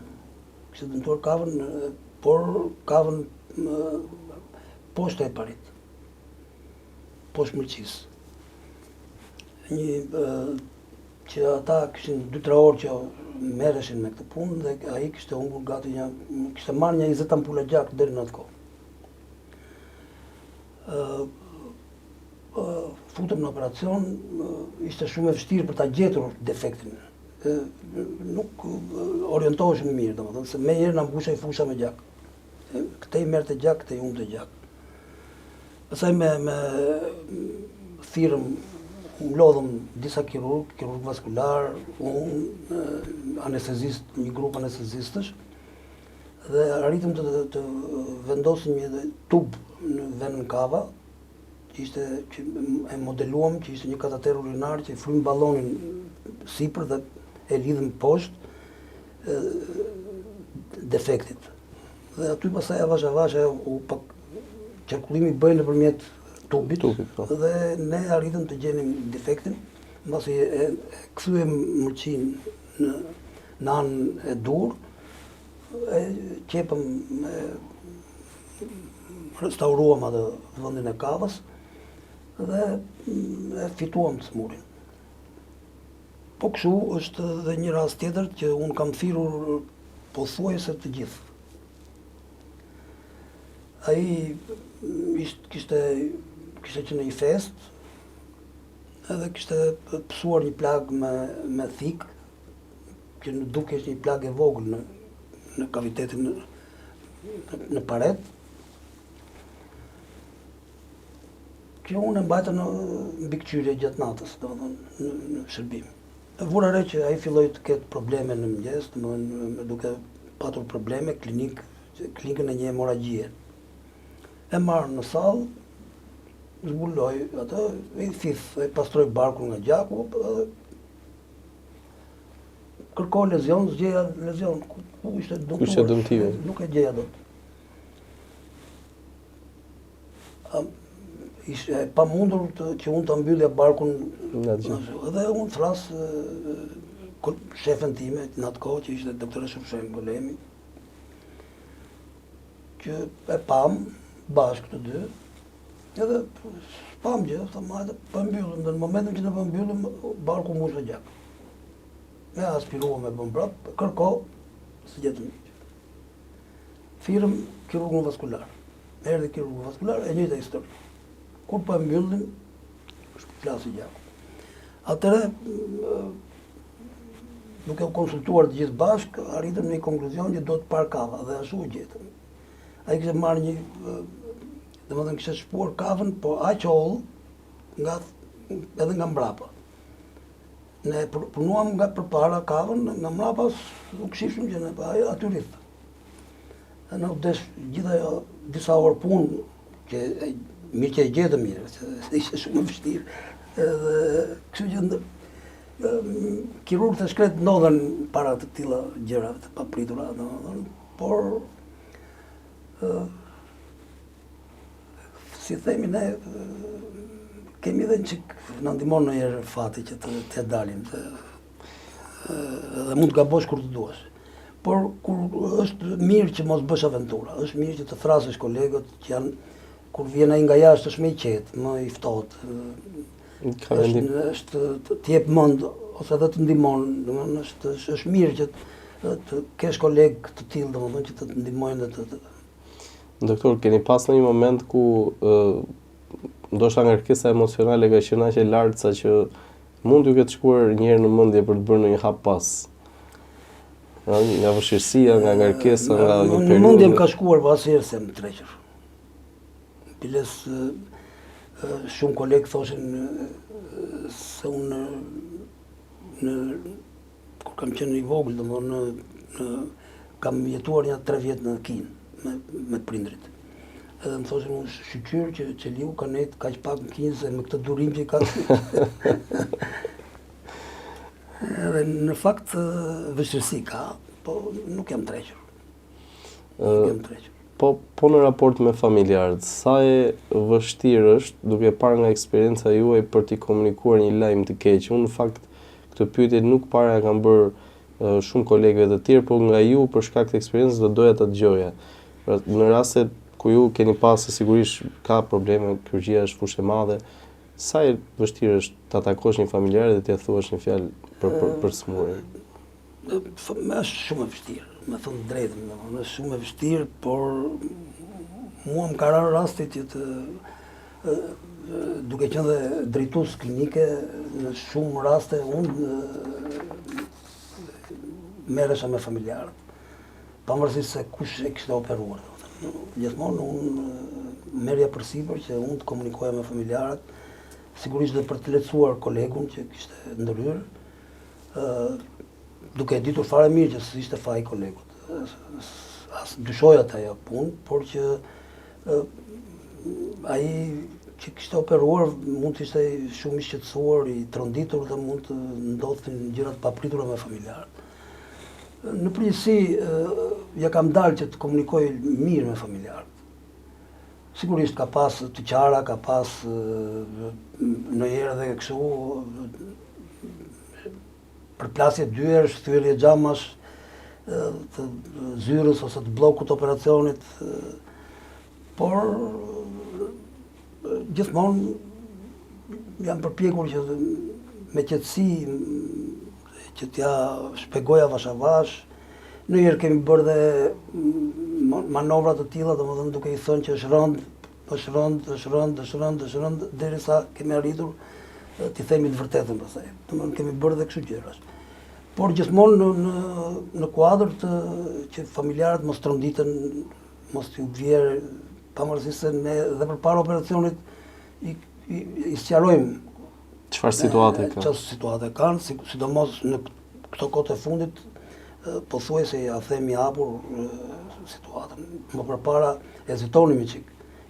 Por kavën poshtë heparit, poshtë mëlçisë. Që ata kishin 2-3 orë që merreshin me këtë punë dhe ai kishte humbur gati kishte marrë një 20 ampula gjak deri në atë kohë. Futëm në operacion, ishte shumë e vështirë për ta gjetur defektin. Nuk orientoheshim mirë, domethënë se menjëherë na mbushej fusha me gjak. Këtë i merrte gjak, këtë i humbte gjak. Pastaj me thirrëm mlodhëm disa kirurg vaskular, anestezist, një grup anestezistësh, dhe arritëm të vendosim një tub në venën kava, që e modeluam, që ishte një kateter urinar që i frym ballonin sipër dhe e lidhëm poshtë defektit. Dhe aty pastaj avash qarkullimi bëhej nëpërmjet tubit, dhe ne arritëm të gjenim defektin, mbasi e kthyem mëlçin në anën e dur, e qepëm, restauruam atë vendin e kavës dhe e fituam të smurin. Po kështu është dhe një rast tjetër që unë kam thirrur pothuajse të gjithë. Ai kishte qenë një fest, edhe kishte pësuar një plag me thik, që në duke është një plag e vogël në kavitetin në paret, që unë e mbajta në mbikëqyrje gjatë natës, domethënë në shërbim. E vura re që ai filloi të ketë probleme në mëngjes, domethënë duke patur probleme klinikën e një hemoragjie. E marrë në sallë, zbuloj atë, i thith, e pastroj barkun nga gjaku, kërkoj lezion, zgjeja lezion, ku ishte dëmtuar, nuk e gjeja dot. Ishte pa mundur që unë të mbyllja barkun, edhe unë thras shefen time në atë kohë, që ishte doktore Shëpshem Golemi, që e pam bashkë të dy, edhe pam gjë, hajde pëmbyllëm, dhe në momentin që në pëmbyllëm, barku mush në gjak. Me aspiruam me bëm prap, kërko, së gjetëm një. Thirrëm kirurgun vaskular. Erdhi kirurgu vaskular, e njëjta histori. Kur pëmbyllim, flasi gjaku. Atëre, duke u konsultuar të gjithë bashkë, arritëm në një konkluzion që do të parë kava, dhe ashtu u gjetëm. Ai kishte marrë një, domethënë kishte shpuar kavën, po aq holl edhe nga mbrapa. Ne punuam nga përpara kavën, nga mbrapa u kishim që ne aty rrith. Në u desh gjithë ajo disa orë punë, që mirë që e gjetëm mirë, se ishte shumë e vështirë. Edhe kështu që kirurgët e shkret ndodhen para të tilla gjërave të papritura, domethënë, por si themi ne, kemi dhe një çik na ndihmon ndonjëherë fati që të dalim, dhe mund të gabosh kur të duash. Por kur është mirë që mos bësh aventura, është mirë që të thrasësh kolegët që janë, kur vjen ai nga jashtë është më i qetë, më i ftohtë. Është të jep mend ose edhe të ndihmon, domethënë është mirë që të kesh kolegë të tillë, domethënë që të ndihmojnë të. Doktor, keni pas në një moment ku ndoshta ngarkesa emocionale ka qenë aq e lartë sa që mund t'ju ketë shkuar një herë në mendje për të bërë ndonjë hap pas? Nga vështirësia, nga ngarkesa, nga një periudhë. Në mendje më ka shkuar po asnjëherë se më tregjer. Biles shumë kolegë thoshin se unë kur kam qenë i vogël, domethënë kam jetuar një 3 vjet në Kinë me prindrit. Edhe më thoshin unë shqyqyr që liu ka nejtë kaq pak në Kinë se me këtë durim që i ka. Edhe në fakt vështirësi ka, po nuk jam tregjer. Po në raport me familjarët, sa e vështirë është, duke parë nga eksperienca juaj, për t'i komunikuar një lajm të keq? Unë në fakt këtë pyetje nuk para e kam bërë shumë kolegëve të tjerë, por nga ju për shkak të eksperiencës do doja ta dëgjoja. Në rastet ku ju keni pasë, sigurisht ka probleme, kirurgjia është fushë e madhe, sa e vështirë është ta takosh një familjar dhe t'ia thuash një fjalë për smurin? Është shumë e vështirë, me thënë drejtën, është shumë e vështirë, por mua më ka rarë rasti që duke qenë dhe drejtues klinike, në shumë raste unë merresha me familjarët, pavarësisht se kush e kishte operuar. Gjithmonë unë merrja përsipër që unë të komunikoja me familjarët, sigurisht dhe për të lehtësuar kolegun që kishte ndërhyrë, duke e ditur fare mirë që s'ishte faji kolegut. As dyshoja të ajo punë, por që ai që kishte operuar mund të ishte shumë i shqetësuar, i tronditur dhe mund të ndodhin gjëra të papritura me familjarët. Në përgjithësi, ja kam dalë që të komunikoj mirë me familjarët. Sigurisht ka pas të qara, ka pas ndonjëherë edhe kështu përplasje dyersh, thyerje xhamash, të zyrës ose të bllokut të operacionit, por gjithmonë jam përpjekur që me qetësi që t'ja shpjegoja avash avash. Ndonjëherë kemi bërë dhe manovra të tilla, domethënë duke i thënë që është rënd, derisa kemi arritur t'i themi të vërtetën pastaj. Domethënë kemi bërë dhe kështu gjëra. Por gjithmonë në kuadër të që familjarët mos tronditen, mos t'u vjerë, pavarësisht se ne dhe përpara operacionit i sqarojmë Çfarë situate ka? Çfarë situate kanë, sidomos në këto kohë të fundit, pothuajse ja themi hapur situatën. Më përpara hezitonim një çik,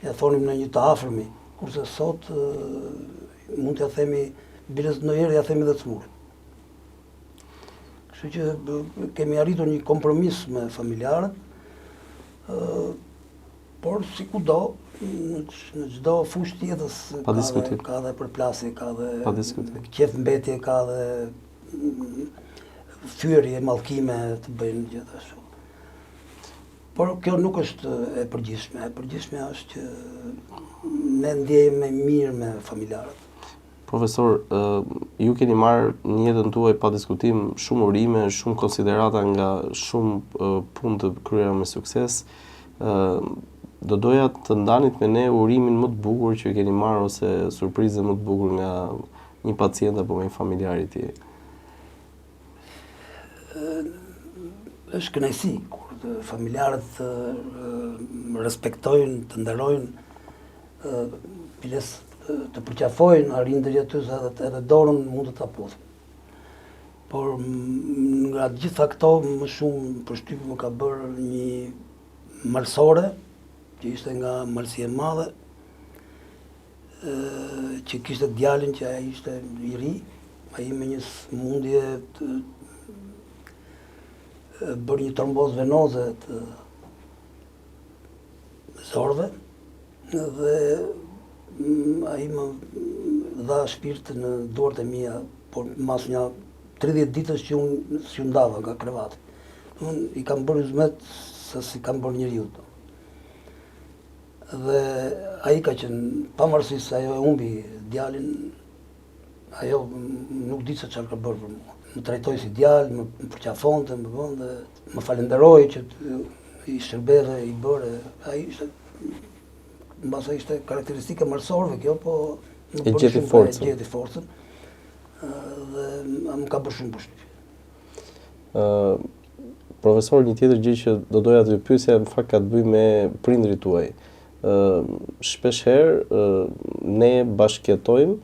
ja thonim në një të afërmi, kurse sot mund t'ja themi biles ndonjëherë ja themi dhe çmurin. Kështu që kemi arritur një kompromis me familjarët, por si kudo, në çdo fushë tjetës ka dhe përplasje, ka dhe qef mbetje, ka dhe fyerje, mallkime të bëjnë gjithashtu. Por kjo nuk është e përgjithshme. E përgjithshme është që ne ndjehemi mirë me familjarët. Profesor, ju keni marrë në jetën tuaj pa diskutim shumë urime, shumë konsiderata nga shumë punë të kryera me sukses. Do doja të ndanit me ne urimin më të bukur që keni marrë ose surprizën më të bukur nga një pacient apo nga një familjar i tij. Është kënaqësi kur familjarët respektojnë, të nderojnë, biles të përqafojnë arindërit aty se edhe dorën mund të ta puthin. Por nga gjitha këto më shumë përshtypje më ka bërë një malsore, që ishte nga malësia e madhe, që kishte djalin që ai ishte i ri, ai me një smundje të bërë një trombozë venoze të zorëve, dhe ai më dha shpirt në duart e mia, por mas një 30 ditësh që unë si u ndava nga krevati. Unë i kam bërë hizmet se si kam bërë njeriu. Dhe ai ka qenë, pavarësisht se ajo e humbi djalin, ajo nuk di se çfarë ka bërë për mua. Më trajtoi si djalë, më përqafonte, dhe më falenderoi që i shërbeve, i bëre. Ai ishte, mbase ishte karakteristike marsorëve kjo, po e gjeti forcën. Dhe më ka bërë shumë përshtypje. Profesor, një tjetër gjë që do doja të ju pyesja në fakt ka të bëjë me prindrit tuaj. Shpeshherë ne bashkëjetojmë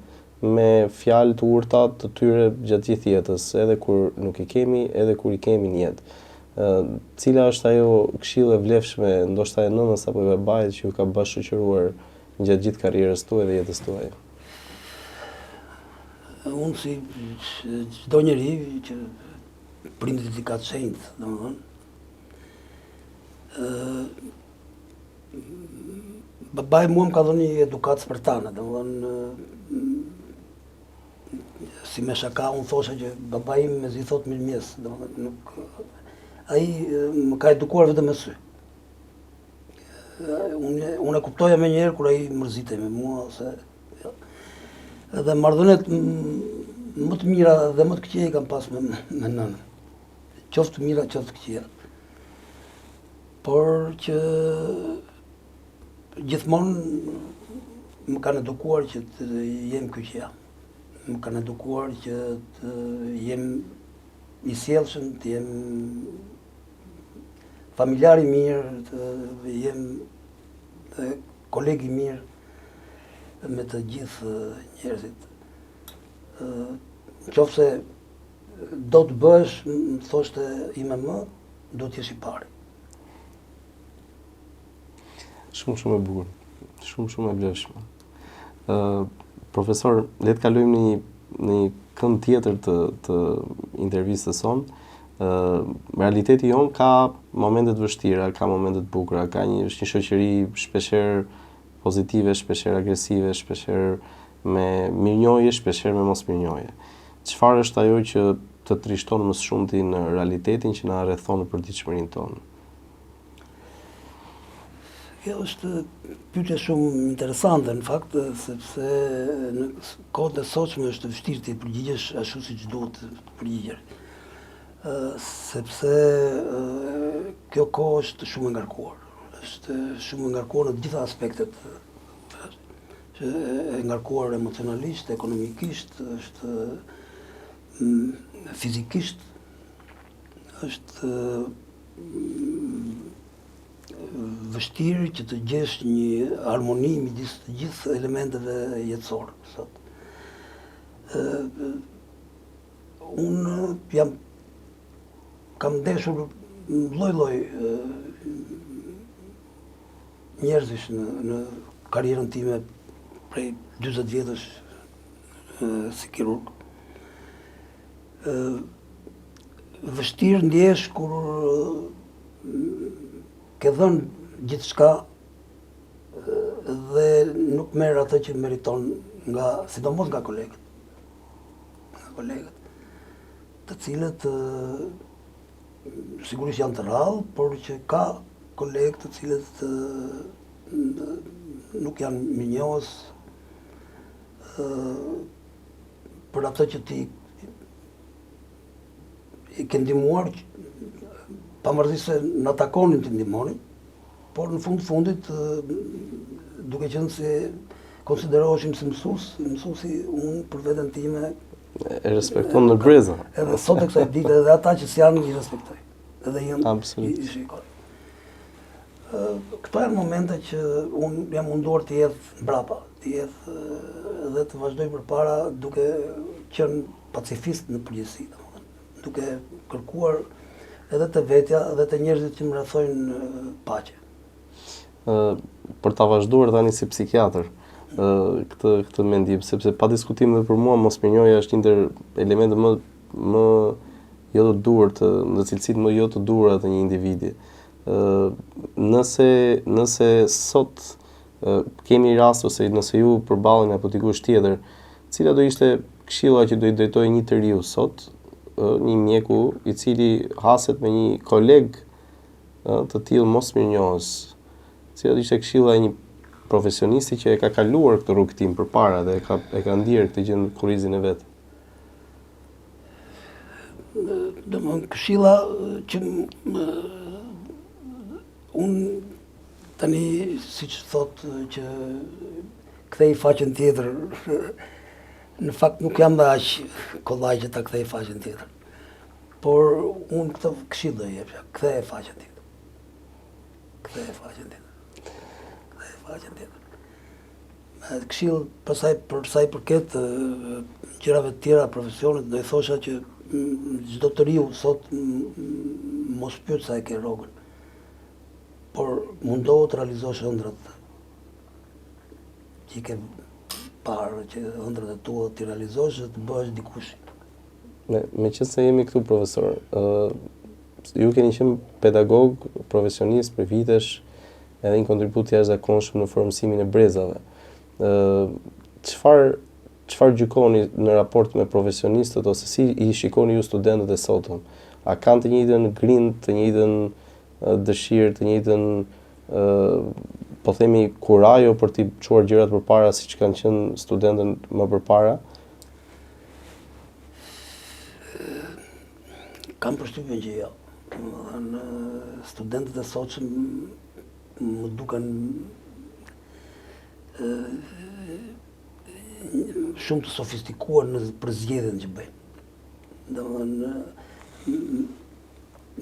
me fjalë të urta të tyre gjatë gjithë jetës, edhe kur nuk i kemi, edhe kur i kemi në jetë. Cila është ajo këshillë e vlefshme, ndoshta e nënës apo e babait që ju ka bashkëqëruar gjatë gjithë karrierës tuaj dhe jetës tuaj? Unë si çdo njeri që prindrit i ka të shenjtë, domethënë, babai mua më ka dhënë një edukatë spartane, domethënë, si me shaka unë thosha që babai im mezi thot mirëmjes, domethënë nuk ai më ka edukuar vetëm me sy. Unë e kuptoja më njëherë kur ai mërzitej me mua ose edhe marrëdhëniet më të mira dhe më të këqija kam pas me nënën. Qoftë të mira, qoftë të këqija. Por që gjithmonë më kanë edukuar që të jem ky që jam. Më kanë edukuar që të jem i sjellshëm, të jem familjar i mirë, të jem koleg i mirë me të gjithë njerëzit. Nëse do të bësh, më thoshte ime më, do të jesh i pari. Shumë e bukur, shumë e vlefshme. Profesor, le të kalojmë në një kënd tjetër të intervistës sonë. Realiteti jon ka momente të vështira, ka momente të bukura, ka një shoqëri shpeshherë pozitive, shpeshherë agresive, shpeshherë me mirënjohje, shpeshherë me mos mirënjohje. Çfarë është ajo që të trishton më së shumti në realitetin që na rrethon në përditshmërinë tonë? Kjo është pyetje shumë interesante në fakt, sepse në kohët e sotshme është vështirë të përgjigjesh ashtu siç duhet të përgjigjesh. Sepse kjo kohë është shumë e ngarkuar. Është shumë e ngarkuar në të gjitha aspektet. Është e ngarkuar emocionalisht, ekonomikisht, është fizikisht, është vështirë që të gjesh një harmoni midis të gjithë elementeve jetësore sot. Unë kam ndeshur lloj-lloj njerëzish në karrierën time prej 40 vjetësh si kirurg. Vështirë ndjesh kur ke dhënë gjithçka dhe nuk merr atë që meriton sidomos nga kolegët. Nga kolegët, të cilët sigurisht janë të rrallë, por që ka kolegë të cilët nuk janë mirënjohës për atë që ti i ke ndihmuar, pavarësisht se na takonin të ndihmonin, por në fundit duke qenë se konsideroheshim si mësuesi, unë për veten time e respekton në breza. Edhe sot e kësaj dite edhe ata që s'janë i respektoj. Edhe janë i shikoj. Këto janë momente që unë jam munduar të jetë mbrapa, të jetë dhe të vazhdoj përpara duke qenë pacifist në përgjithësi, duke kërkuar edhe të vetja dhe të njerëzit që më rrethojnë paqe. Për ta vazhduar tani si psikiatër këtë mendim, sepse pa diskutim dhe për mua mosmirënjohja është një ndër elementet më jo të duhur në cilësitë më jo të duhura të një individi. Nëse sot kemi rast ose nëse ju përballeni apo dikush tjetër, cila do ishte këshilla që do i drejtojë një të riu sot, një mjeku i cili haset me një koleg të tillë mosmirënjohës, cila do ishte këshilla e një profesionisti që e ka kaluar këtë rrugtim përpara dhe e ka ndier këtë gjë në kurrizin e vet? Domthon këshilla që unë tani siç thot që kthej faqen tjetër, në fakt nuk jam dhe aq kollaj që ta kthej faqen tjetër. Por unë këtë këshill do i jepja, kthej faqen tjetër. Kthej faqen tjetër. Kthej faqen tjetër. Këshill për sa i përket gjërave të tjera profesionit, do i thosha që çdo të riu sot mos pyet sa e ke rrogën, por mundohu të realizosh ëndrat që i ke parë, që ëndrat e tua të realizosh dhe të bëhesh dikush. Meqense jemi këtu profesor, ju keni qenë pedagog, profesionist për vitesh, edhe një kontribut jashtëzakonshëm në formësimin e brezave. Çfarë gjykoni në raport me profesionistët ose si i shikoni ju studentët e sotëm? A kanë të njëjtën grind, të njëjtën dëshirë, të njëjtën po themi kurajo për t'i çuar gjërat përpara siç kanë qenë studentët më përpara? Kam përshtypjen që jo. Studentët e sotshëm më duken shumë të sofistikuar në përzgjedhjen që bëjnë. Domethënë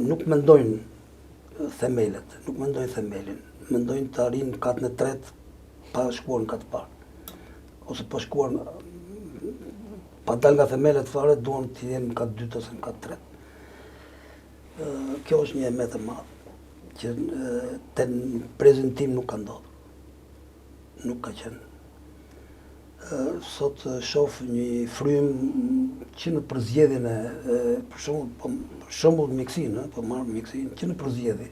nuk mendojnë themelet, nuk mendojnë themelin, mendojnë të arrijnë katën e tretë pa shkuar në katë parë. Ose pa shkuar pa dal nga themelet fare, duan të jenë në katë dytë ose në katë tretë. Kjo është një emet e madh që te prezin tim nuk ka ndodhur. Nuk ka qenë. Sot shoh një frym që në përzgjedhjen për shembull mjekësinë, po marr mjekësinë, që në përzgjedhje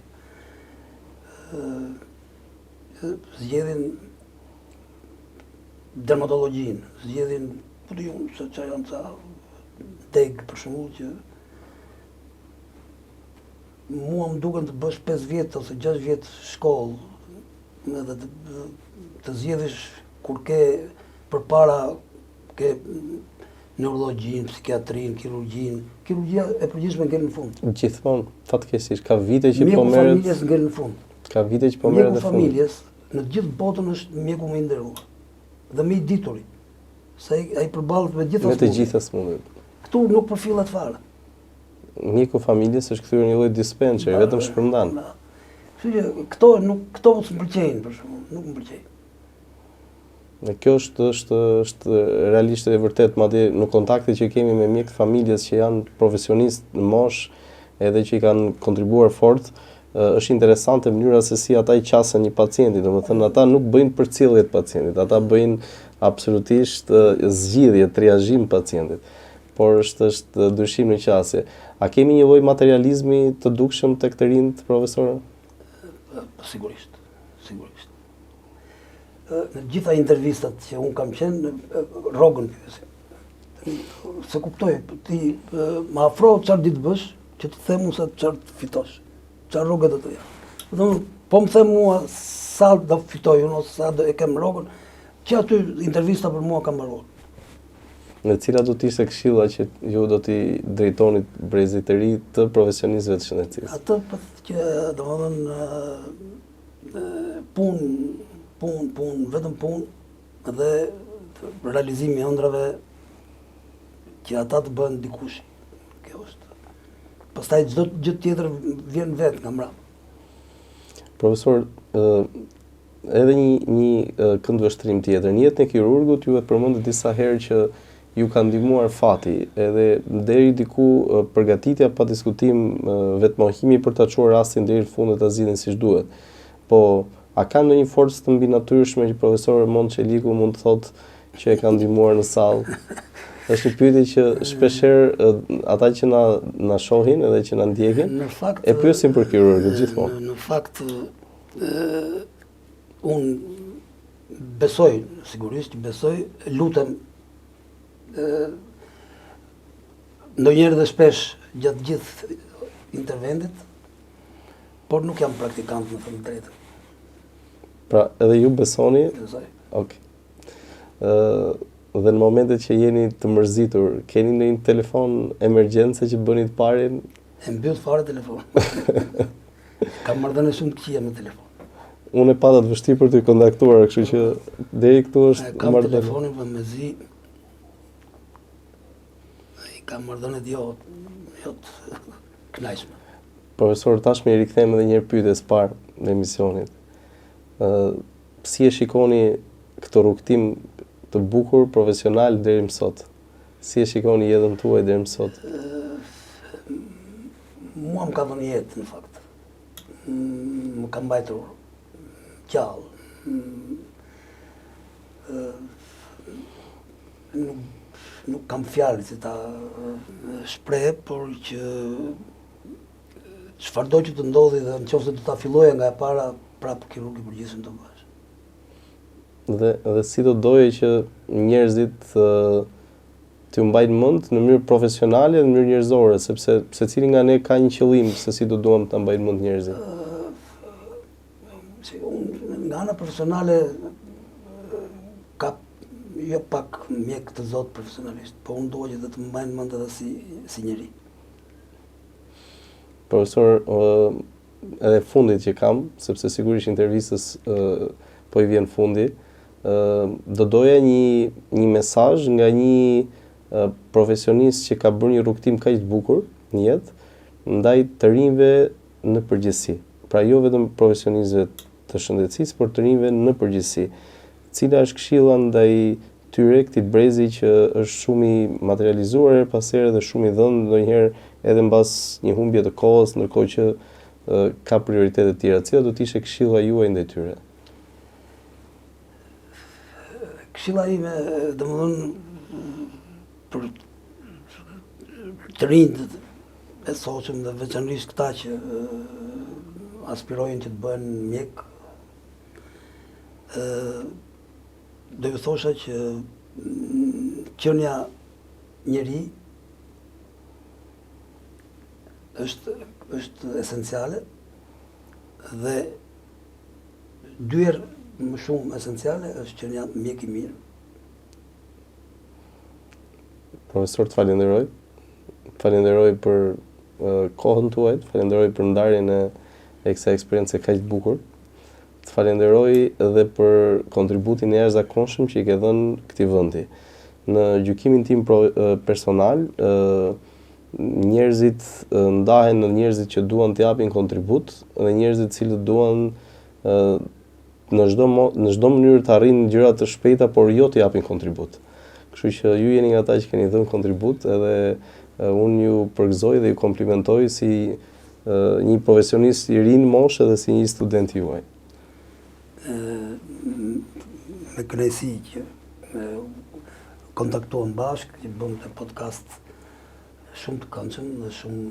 zgjedhin dermatologjinë, zgjedhin se çfarë janë ca deg për shembull që mua më duken të bësh 5 vjet ose 6 vjet shkollë, edhe të zgjedhësh kur ke përpara ke neurologjin, psikiatrin, kirurgjin. Kirurgjia e përgjithshme ngel në fund. Gjithmonë, fatkeqësisht, ka vite që po Mjeku merret. familjes ngel në fund. Ka vite që po merret Mjeku në fund. familjes në të gjithë botën është mjeku më i nderuar dhe më i dituri. Se ai përballet me gjithë Me të gjitha smundjet. Këtu nuk përfillet fare. Mjeku familjes është kthyer një lloj dispenseri, vetëm shpërndan. Kështu që këto mos më pëlqejnë për shembull, nuk më pëlqejnë. Dhe kjo është realisht e vërtet, madje në kontaktet që kemi me mjekët familjes që janë profesionistë në moshë, edhe që i kanë kontribuar fort, është interesante mënyra se si ata i qasen një pacienti, domethënë ata nuk bëjnë përcjellje të pacientit, ata bëjnë absolutisht zgjidhje, triazhim pacientit. Por është dyshim në qasje. A kemi një lloj materializmi të dukshëm tek të rinjt, profesor? Sigurisht. Në gjitha intervistat që unë kam qenë, rrogën pyesin. Se kuptoj, ti më afro çfarë ditë bësh, që të them se çfarë të fitosh. Çfarë rrogë do të jap. Domethënë, po më them mua sa do fitoj unë ose sa do e kem rrogën, që aty intervista për mua ka mbaruar. Në cila do të ishte këshilla që ju do t'i drejtoni brezit të ri të profesionistëve të shëndetësisë? Atë që domethënë punë, vetëm punë dhe realizimi i ëndrave që ata të bëhen dikush. Kjo është. Pastaj çdo gjë tjetër vjen vetë nga mbrapa. Profesor, edhe një këndvështrim tjetër. Në jetën e kirurgut ju e përmendët disa herë që ju ka ndihmuar fati, edhe deri diku përgatitja pa diskutim vetmohimi për ta çuar rastin deri në fund ta zgjidhin siç duhet. Po a ka ndonjë forcë të mbinatyrshme që profesor Monçeliku mund të thotë që e ka ndihmuar në sallë? Është një pyetje që shpeshherë ata që na shohin edhe që na ndjekin e pyesin për kirurgët gjithmonë. Në fakt unë besoj, sigurisht besoj, lutem ndonjëherë dhe shpesh gjatë gjithë interventit, por nuk jam praktikant në thënë drejtën. Pra, edhe ju besoni? Besoj. Okej. Dhe në momentet që jeni të mërzitur, keni ndonjë telefon emergjence që bëni të parin? E mbyll fare telefon. Kam marrëdhënie shumë të këqija me telefon. Unë e pata të vështirë për të kontaktuar, kështu që deri këtu është kam telefonin për mezi. Kam marrëdhënie jo të kënaqshme. Profesor, tashmë i rikthem edhe një herë pyetjes parë në emisionit. Si e shikoni këtë rrugtim të bukur profesional deri më sot? Si e shikoni jetën tuaj deri më sot? Mua më ka dhënë jetë, në fakt. Më ka mbajtur gjallë. Nuk kam fjalë si ta shpreh, por që çfarëdo që të ndodhi dhe nëse do ta filloja nga e para, prapë kirurg i përgjithshëm do bëhesh. Dhe si do doje që njerëzit të mbajnë mend në mënyrë profesionale dhe në mënyrë njerëzore, sepse secili nga ne ka një qëllim se si do duam ta mbajnë mend njerëzit. Nga ana profesionale ka jo pak mjek të zot profesionalisht, po unë dua që të më mbajnë mend edhe si njeri. Profesor, edhe fundit që kam, sepse sigurisht intervistës po i vjen fundi, do doja një mesazh nga një profesionist që ka bërë një rrugtim kaq të bukur në jetë, ndaj të rinjve në përgjithësi. Pra jo vetëm profesionistëve të shëndetësisë, por të rinjve në përgjithësi. Cila është këshilla ndaj tyre, këtij brezi që është shumë i materializuar her pas here dhe shumë i dhënë ndonjëherë edhe mbas një humbje të kohës, ndërkohë që ka prioritete të tjera. Cila do të ishte këshilla juaj ndaj tyre? Këshilla ime, domethënë për të rinjt e shoqëm dhe veçanërisht këta që aspirojnë që të bëhen mjek, do ju thosha që qenia njeri është esenciale dhe dyher më shumë esenciale është që jam mjek i mirë. Profesor, të falenderoj. Falenderoj për kohën tuaj, falenderoj për ndarjen e kësaj eksperience kaq të bukur. Të falenderoj edhe për kontributin e jashtëzakonshëm që i ke dhënë këtij vendi. Në gjykimin tim personal, njerëzit ndahen në njerëzit që duan të japin kontribut dhe njerëzit cilët duan në çdo mënyrë të arrijnë gjëra të shpejta, por jo të japin kontribut. Kështu që ju jeni nga ata që keni dhënë kontribut edhe unë ju përgëzoj dhe ju komplimentoj si një profesionist i ri në moshë dhe si një student juaj. Me kënaqësi që kontaktuam bashkë, që bëm të podcast shumë të këndshëm dhe shumë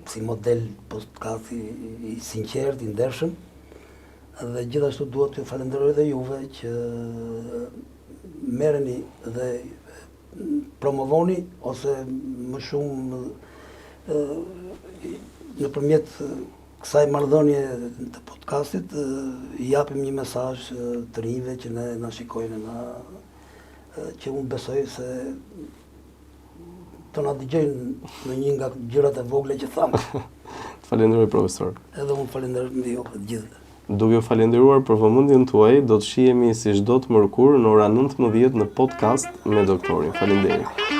si model podcast i sinqert, i ndershëm. Dhe gjithashtu duhet t'ju falenderoj dhe juve që merreni dhe promovoni ose më shumë nëpërmjet kësaj marrëdhënie të podcastit i japim një mesazh të rinjve që na shikojnë, që unë besoj se të na dëgjojnë në një nga gjërat e vogla që thamë. Të falenderoj, profesor. Edhe unë falenderoj ju për të gjithë. Duke u falenderuar për vëmendjen tuaj, do të shihemi si çdo të mërkurë në ora 19 në podcast me doktorin. Faleminderit.